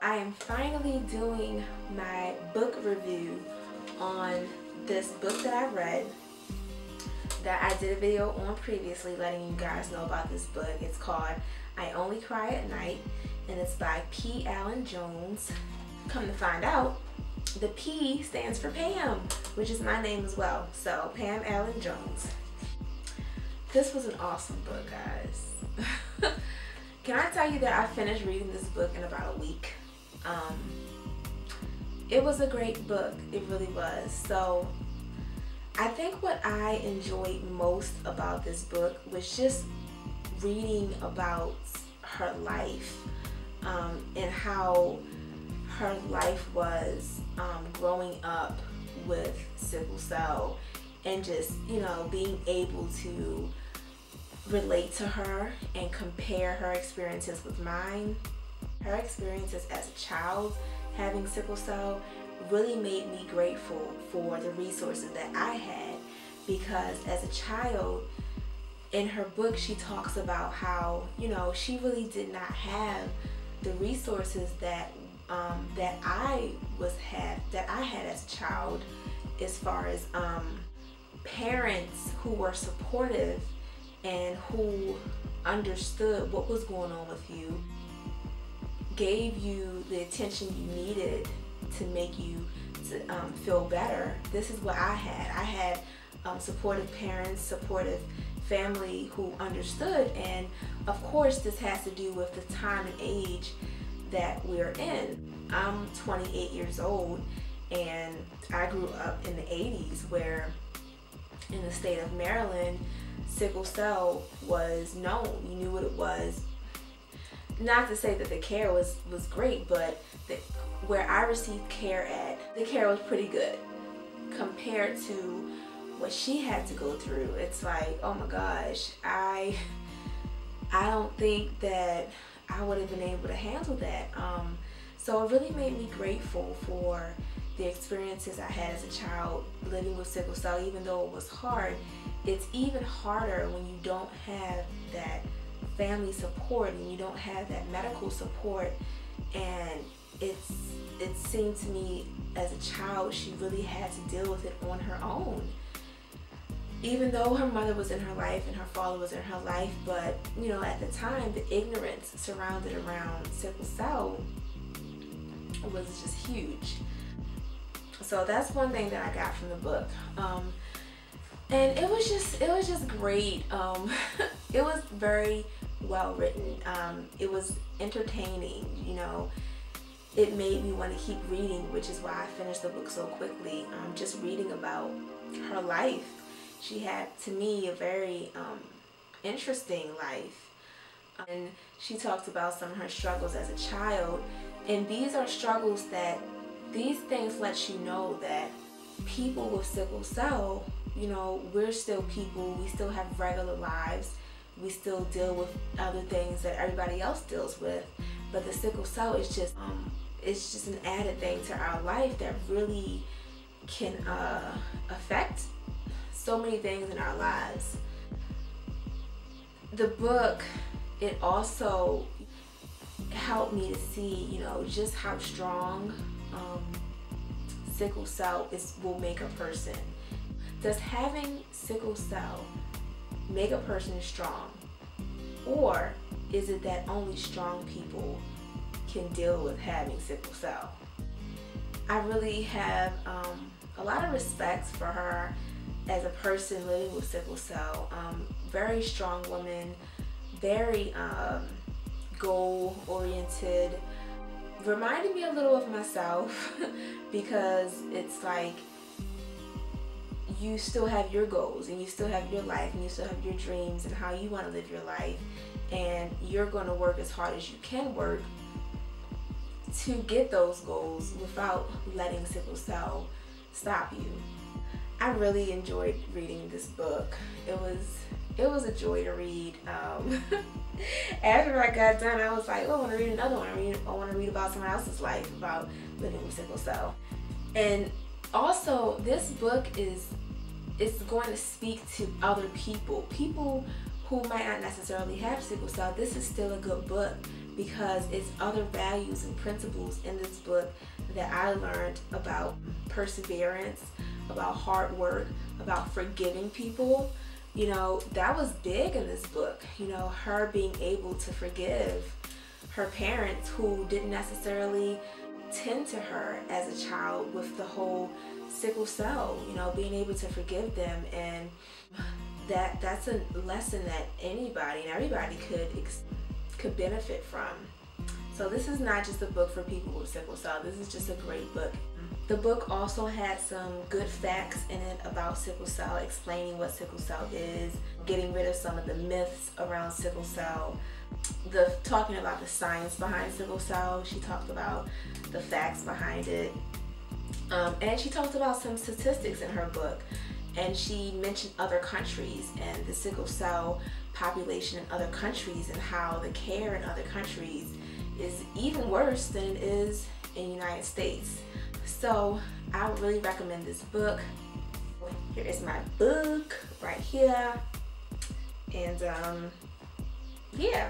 I am finally doing my book review on this book that I read that I did a video on previously letting you guys know about this book. It's called I Only Cry at Night and it's by P. Allen Jones. Come to find out, the P stands for Pam, which is my name as well. So Pam Allen Jones. This was an awesome book, guys. Can I tell you that I finished reading this book in about a week? It was a great book. It really was. So I think what I enjoyed most about this book was just reading about her life and how her life was growing up with sickle cell and just, you know, being able to relate to her and compare her experiences with mine. Her experiences as a child having sickle cell really made me grateful for the resources that I had, because as a child, in her book she talks about how, you know, she really did not have the resources that I had as a child, as far as parents who were supportive and who understood what was going on with you, gave you the attention you needed to make you feel better. This is what I had. I had supportive parents, supportive family who understood, and of course this has to do with the time and age that we're in. I'm 28 years old and I grew up in the 80s where in the state of Maryland sickle cell was known. You knew what it was. Not to say that the care was great, but where I received care at, the care was pretty good compared to what she had to go through. It's like, oh my gosh, I don't think that I would have been able to handle that. So it really made me grateful for the experiences I had as a child living with sickle cell. Even though it was hard, it's even harder when you don't have that family support and you don't have that medical support. And it seemed to me as a child she really had to deal with it on her own, even though her mother was in her life and her father was in her life. But you know, at the time, the ignorance surrounded around sickle cell was just huge. So that's one thing that I got from the book. And it was just great. It was very well written. It was entertaining, you know. It made me want to keep reading, which is why I finished the book so quickly. Just reading about her life. She had, to me, a very interesting life. And she talked about some of her struggles as a child. And these are struggles that, these things let you know that people with sickle cell, you know, we're still people. We still have regular lives. We still deal with other things that everybody else deals with. But the sickle cell is just, it's just an added thing to our life that really can affect so many things in our lives. The book, it also helped me to see, you know, just how strong sickle cell will make a person. Does having sickle cell make a person strong? Or is it that only strong people can deal with having sickle cell? I really have a lot of respect for her as a person living with sickle cell. Very strong woman, very goal-oriented. Reminded me a little of myself because it's like you still have your goals and you still have your life and you still have your dreams and how you want to live your life, and you're going to work as hard as you can work to get those goals without letting sickle cell stop you. I really enjoyed reading this book. It was a joy to read. After I got done, I was like, oh, I want to read another one. I want to read about someone else's life about living with sickle cell. And also, this book is going to speak to other people who might not necessarily have sickle cell. This is still a good book because it's other values and principles in this book that I learned about perseverance, about hard work, about forgiving people. You know, that was big in this book. You know, her being able to forgive her parents who didn't necessarily tend to her as a child with the whole sickle cell, you know, being able to forgive them. And that's a lesson that anybody and everybody could benefit from. So this is not just a book for people with sickle cell. This is just a great book. The book also had some good facts in it about sickle cell, explaining what sickle cell is, getting rid of some of the myths around sickle cell, talking about the science behind sickle cell. She talked about the facts behind it, and she talked about some statistics in her book, and she mentioned other countries and the sickle cell population in other countries and how the care in other countries is even worse than it is in the United States. So I would really recommend this book. Here is my book right here, and yeah.